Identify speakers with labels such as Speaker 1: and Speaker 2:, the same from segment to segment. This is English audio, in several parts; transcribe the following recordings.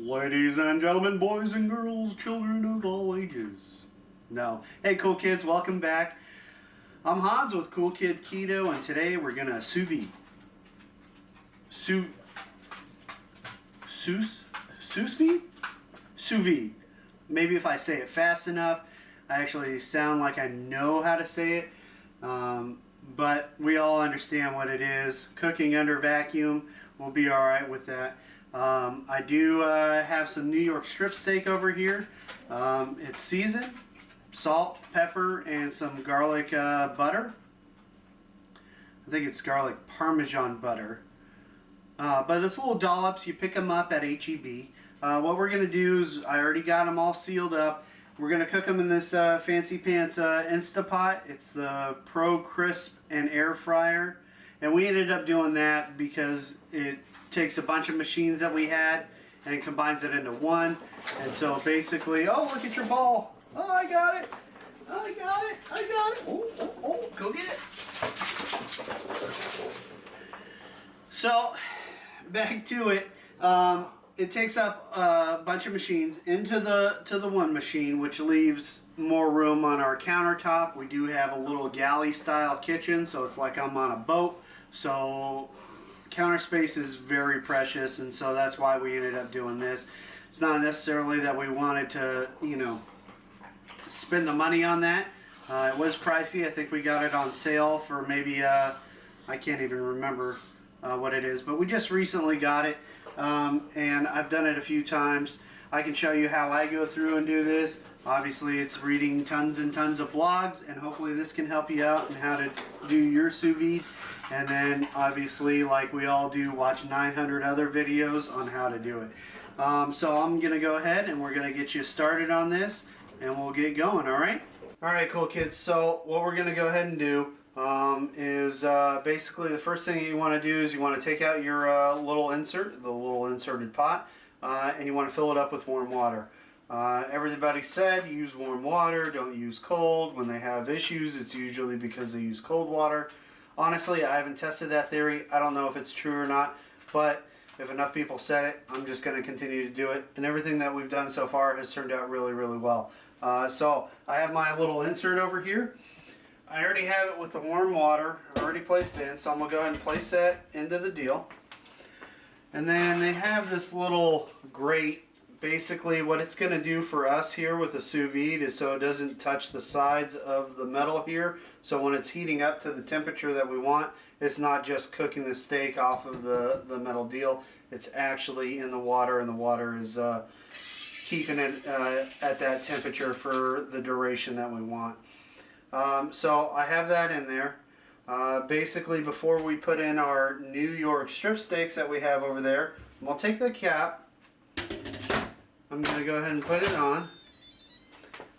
Speaker 1: Ladies and gentlemen, boys and girls, children of all ages. No. Hey, cool kids, welcome back. I'm Hans with Cool Kid Keto, and today we're gonna sous vide. Sous vide? Sous vide. Maybe if I say it fast enough, I actually sound like I know how to say it. But we all understand what it is. Cooking under vacuum, we'll be alright with that. I do have some New York strip steak over here. It's seasoned, salt, pepper, and some garlic butter. I think it's garlic Parmesan butter. But it's little dollops. You pick them up at HEB. What we're going to do is, I already got them all sealed up. We're going to cook them in this Fancy Pants Instapot. It's the Pro Crisp and Air Fryer. And we ended up doing that because it takes a bunch of machines that we had and combines it into one. And so basically, oh, look at your ball. Oh, I got it. I got it. I got it. Oh, go get it. So, back to it. It takes up a bunch of machines into the one machine, which leaves more room on our countertop. We do have a little galley style kitchen, so it's like I'm on a boat. So counter space is very precious, and so that's why we ended up doing this. It's not necessarily that we wanted to, spend the money on that. It was pricey. I think we got it on sale for maybe, I can't even remember what it is, but we just recently got it. And I've done it a few times. I can show you how I go through and do this. Obviously, it's reading tons and tons of blogs, and hopefully this can help you out in how to do your sous vide. And then obviously, like we all do, watch 900 other videos on how to do it. So I'm gonna go ahead and we're gonna get you started on this, and we'll get going. All right, cool kids. So what we're gonna go ahead and do is basically the first thing you want to do is you want to take out your little insert, the little inserted pot, and you want to fill it up with warm water. Everybody said use warm water, don't use cold. When they have issues, it's usually because they use cold water. Honestly, I haven't tested that theory. I don't know if it's true or not, but if enough people said it, I'm just going to continue to do it. And everything that we've done so far has turned out really, really well. So I have my little insert over here. I already have it with the warm water already placed in, so I'm going to go ahead and place that into the deal. And then they have this little grate. Basically what it's going to do for us here with the sous vide is so it doesn't touch the sides of the metal here. So when it's heating up to the temperature that we want, it's not just cooking the steak off of the metal deal. It's actually in the water, and the water is keeping it at that temperature for the duration that we want. So I have that in there. Basically, before we put in our New York strip steaks that we have over there, I'm going to take the cap. I'm going to go ahead and put it on.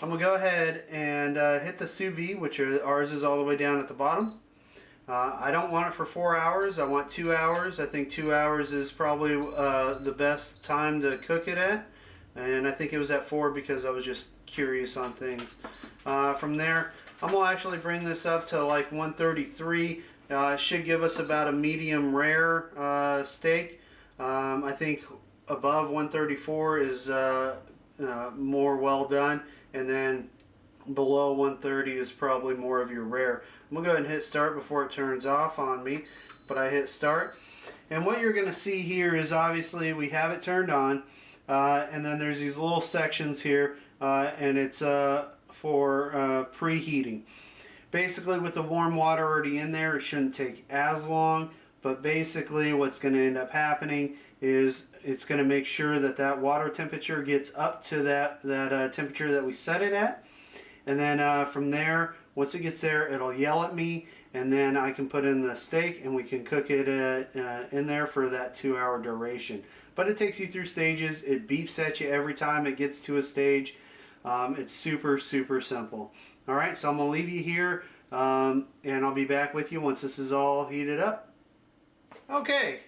Speaker 1: I'm going to go ahead and hit the sous vide, which ours is all the way down at the bottom. I don't want it for 4 hours. I want 2 hours. I think 2 hours is probably the best time to cook it at. And I think it was at 4 because I was just curious on things. From there, I'm going to actually bring this up to like 133. It should give us about a medium rare steak. I think above 134 is more well done, and then below 130 is probably more of your rare. I'm going to go ahead and hit start before it turns off on me, but I hit start. And what you're going to see here is obviously we have it turned on. And then there's these little sections here, and it's for preheating. Basically, with the warm water already in there, it shouldn't take as long, but basically what's going to end up happening is it's going to make sure that that water temperature gets up to that temperature that we set it at. And then from there, once it gets there, it'll yell at me, and then I can put in the steak and we can cook it in there for that 2 hour duration. But it takes you through stages. It beeps at you every time it gets to a stage. It's super, super simple. Alright, so I'm going to leave you here, and I'll be back with you once this is all heated up. Okay,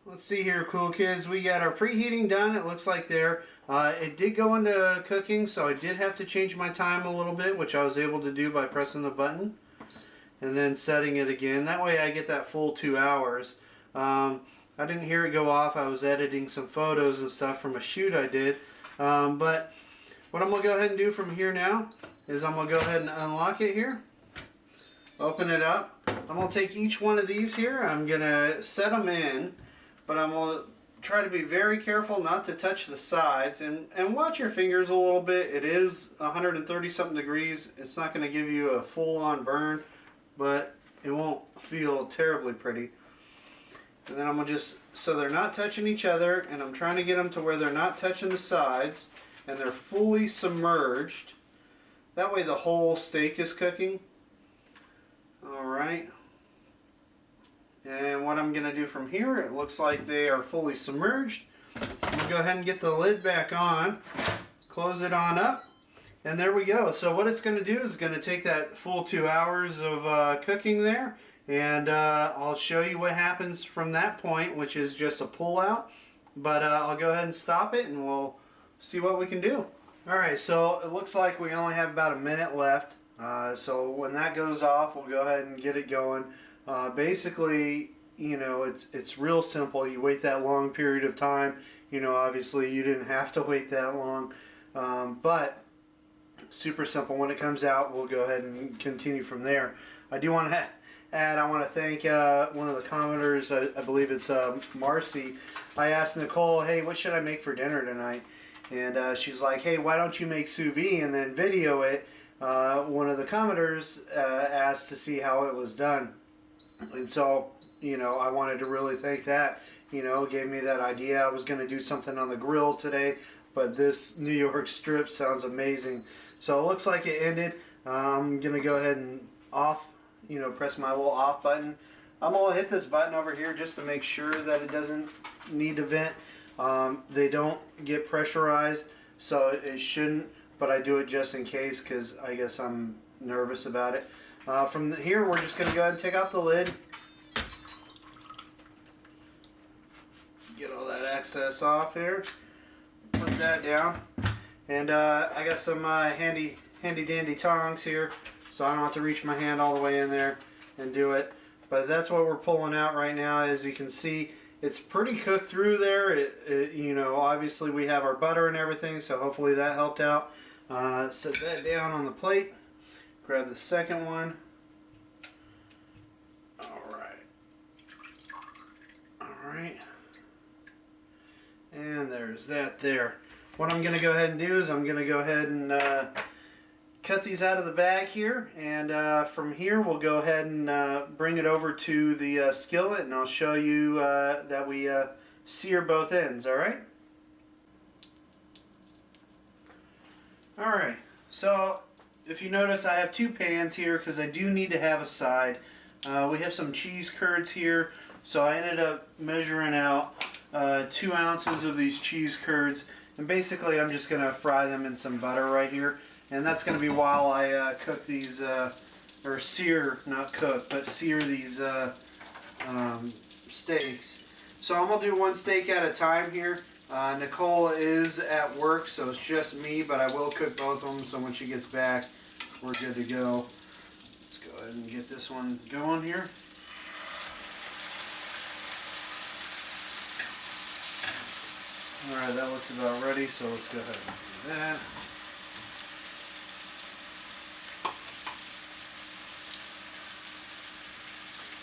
Speaker 1: let's see here, cool kids. We got our preheating done. It looks like there. It did go into cooking, so I did have to change my time a little bit, which I was able to do by pressing the button and then setting it again. That way I get that full 2 hours. I didn't hear it go off. I was editing some photos and stuff from a shoot I did. But what I'm going to go ahead and do from here now is I'm going to go ahead and unlock it here. Open it up. I'm going to take each one of these here. I'm going to set them in, but I'm going to try to be very careful not to touch the sides, and watch your fingers a little bit. It is 130 something degrees. It's not going to give you a full-on burn, but it won't feel terribly pretty. And then I'm going to just, so they're not touching each other, and I'm trying to get them to where they're not touching the sides and they're fully submerged. That way the whole steak is cooking. Alright. And what I'm going to do from here, it looks like they are fully submerged. I'm going to go ahead and get the lid back on, close it on up, and there we go. So what it's going to do is going to take that full 2 hours of cooking there, and I'll show you what happens from that point, which is just a pull out. But I'll go ahead and stop it and we'll see what we can do. Alright, so it looks like we only have about a minute left. So when that goes off, we'll go ahead and get it going. Basically, you know, it's real simple. You wait that long period of time. You know, obviously you didn't have to wait that long, but super simple. When it comes out, we'll go ahead and continue from there. I do want to add, I want to thank one of the commenters, I believe it's Marcy. I asked Nicole, hey, what should I make for dinner tonight? And she's like, hey, why don't you make sous vide and then video it? One of the commenters asked to see how it was done. And so, you know, I wanted to really thank that. You know, gave me that idea. I was going to do something on the grill today, but this New York strip sounds amazing. So it looks like it ended. I'm going to go ahead and off, you know, press my little off button. I'm going to hit this button over here just to make sure that it doesn't need to vent. They don't get pressurized, so it shouldn't, but I do it just in case because I guess I'm nervous about it. From here, we're just going to go ahead and take off the lid. Get all that excess off here. Put that down. And I got some handy dandy tongs here, so I don't have to reach my hand all the way in there and do it. But that's what we're pulling out right now. As you can see, it's pretty cooked through there. You know, obviously we have our butter and everything, so hopefully that helped out. Set that down on the plate. Grab the second one. Alright. And there's that there. What I'm going to go ahead and do is I'm going to go ahead and cut these out of the bag here. And from here we'll go ahead and bring it over to the skillet, and I'll show you that we sear both ends, alright? Alright, so if you notice, I have two pans here because I do need to have a side. We have some cheese curds here, so I ended up measuring out 2 ounces of these cheese curds, and basically I'm just going to fry them in some butter right here, and that's going to be while I cook these, or sear, not cook, but sear these steaks. So I'm going to do one steak at a time here. Nicole is at work, so it's just me, but I will cook both of them, so when she gets back, we're good to go. Let's go ahead and get this one going here. Alright, that looks about ready, so let's go ahead and do that.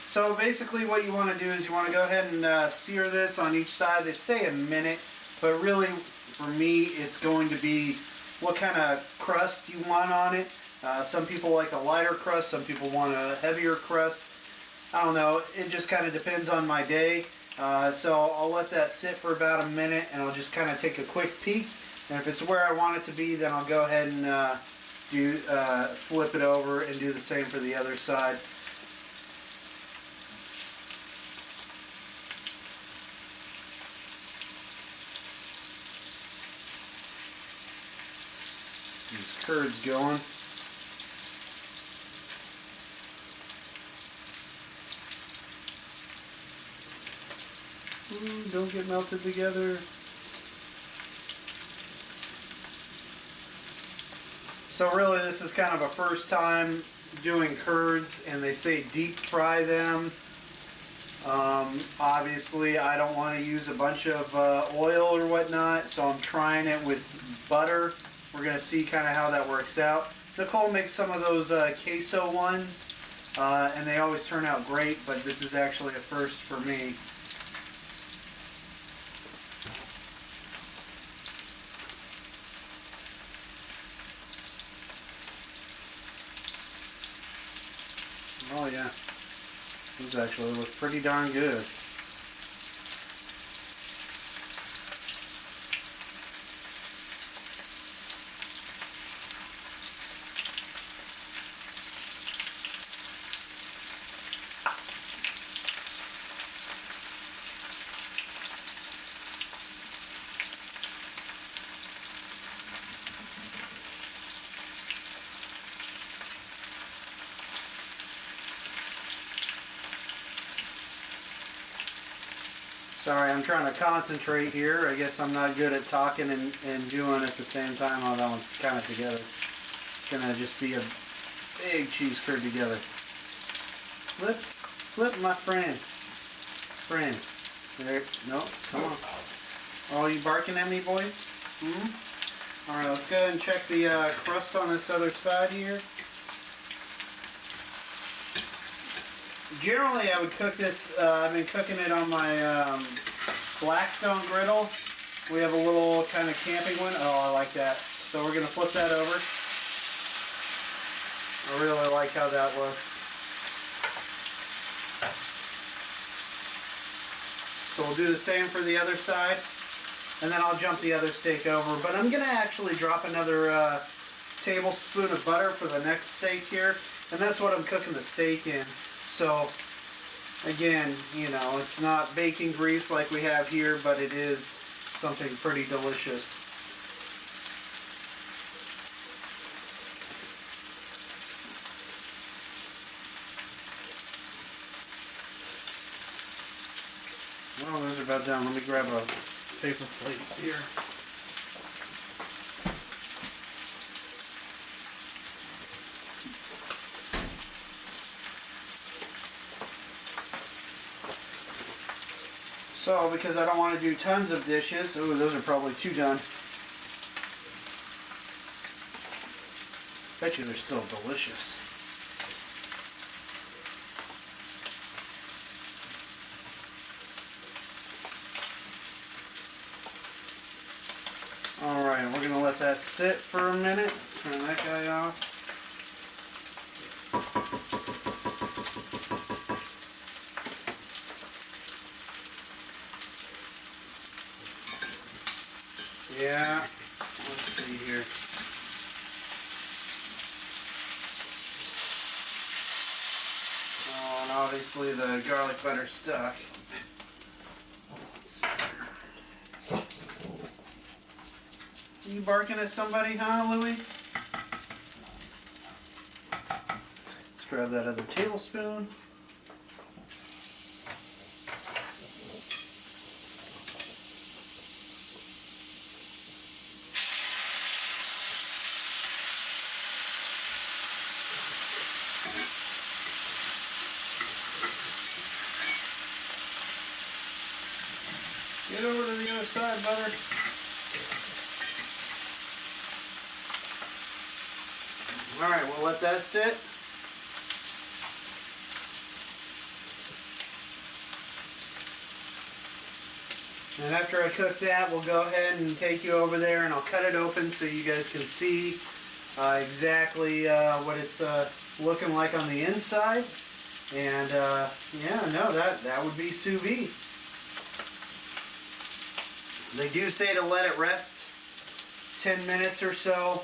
Speaker 1: So basically what you want to do is you want to go ahead and sear this on each side. They say a minute, but really for me it's going to be what kind of crust you want on it. Some people like a lighter crust, some people want a heavier crust. I don't know, it just kind of depends on my day. So I'll let that sit for about a minute, and I'll just kind of take a quick peek. And if it's where I want it to be, then I'll go ahead and flip it over and do the same for the other side. These curds going. Ooh, don't get melted together. So really this is kind of a first time doing curds, and they say deep fry them. Obviously, I don't want to use a bunch of oil or whatnot, so I'm trying it with butter. We're going to see kind of how that works out. Nicole makes some of those queso ones, and they always turn out great, but this is actually a first for me. Oh yeah, these actually look pretty darn good. Sorry, I'm trying to concentrate here. I guess I'm not good at talking and doing at the same time. Oh, that one's kind of together. It's going to just be a big cheese curd together. Flip, my friend. There, no, come on. Oh, you barking at me, boys? Hmm? Alright, let's go ahead and check the crust on this other side here. Generally, I would cook this, I've been cooking it on my Blackstone griddle. We have a little kind of camping one. Oh, I like that. So we're going to flip that over. I really like how that looks. So we'll do the same for the other side. And then I'll jump the other steak over. But I'm going to actually drop another tablespoon of butter for the next steak here. And that's what I'm cooking the steak in. So, again, you know, it's not bacon grease like we have here, but it is something pretty delicious. Well, those are about done. Let me grab a paper plate here. So, because I don't want to do tons of dishes, ooh, those are probably two done. Bet you they're still delicious. Alright, we're going to let that sit for a minute. Turn that guy off. Yeah, let's see here. Oh, and obviously the garlic butter stuck. Let's see here. You barking at somebody, huh, Louie? Let's grab that other tablespoon. Get over to the other side, brother. Alright, we'll let that sit. And after I cook that, we'll go ahead and take you over there and I'll cut it open so you guys can see exactly what it's looking like on the inside. And yeah, no, that would be sous vide. They do say to let it rest 10 minutes or so.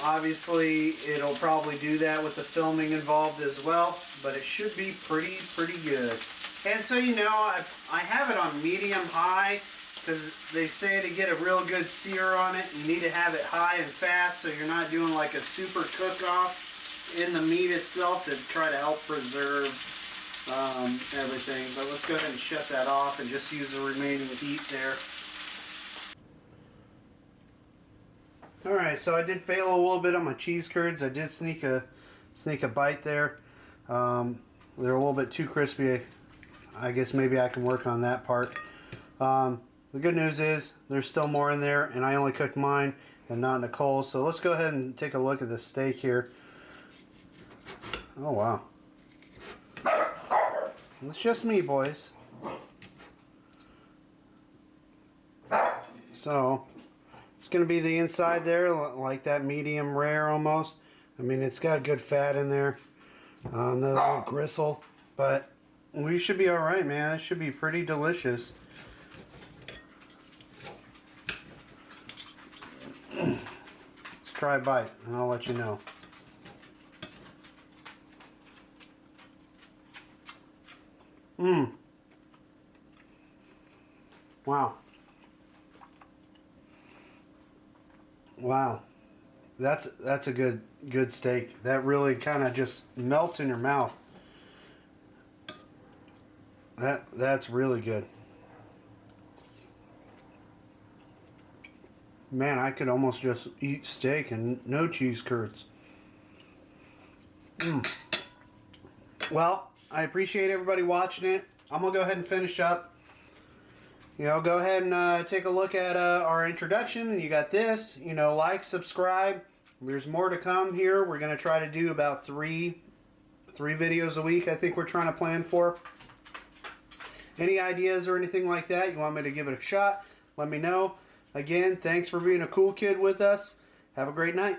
Speaker 1: Obviously, it'll probably do that with the filming involved as well, but it should be pretty good. And so, you know, I have it on medium-high because they say to get a real good sear on it, you need to have it high and fast so you're not doing like a super cook-off in the meat itself to try to help preserve everything. But let's go ahead and shut that off and just use the remaining heat there. Alright, so I did fail a little bit on my cheese curds. I did sneak a bite there. They're a little bit too crispy. I guess maybe I can work on that part. The good news is there's still more in there, and I only cooked mine and not Nicole's. So let's go ahead and take a look at the steak here. Oh wow. It's just me, boys. So it's going to be the inside there, like that medium rare almost. I mean, it's got good fat in there. The little gristle. But we should be alright, man. It should be pretty delicious. Let's try a bite, and I'll let you know. Wow. Wow. That's a good steak. That really kind of just melts in your mouth. That's really good. Man, I could almost just eat steak and no cheese curds. Well, I appreciate everybody watching it. I'm going to go ahead and finish up. You know, go ahead and take a look at our introduction. You got this. You know, like, subscribe. There's more to come here. We're going to try to do about three videos a week, I think we're trying to plan for. Any ideas or anything like that, you want me to give it a shot, let me know. Again, thanks for being a cool kid with us. Have a great night.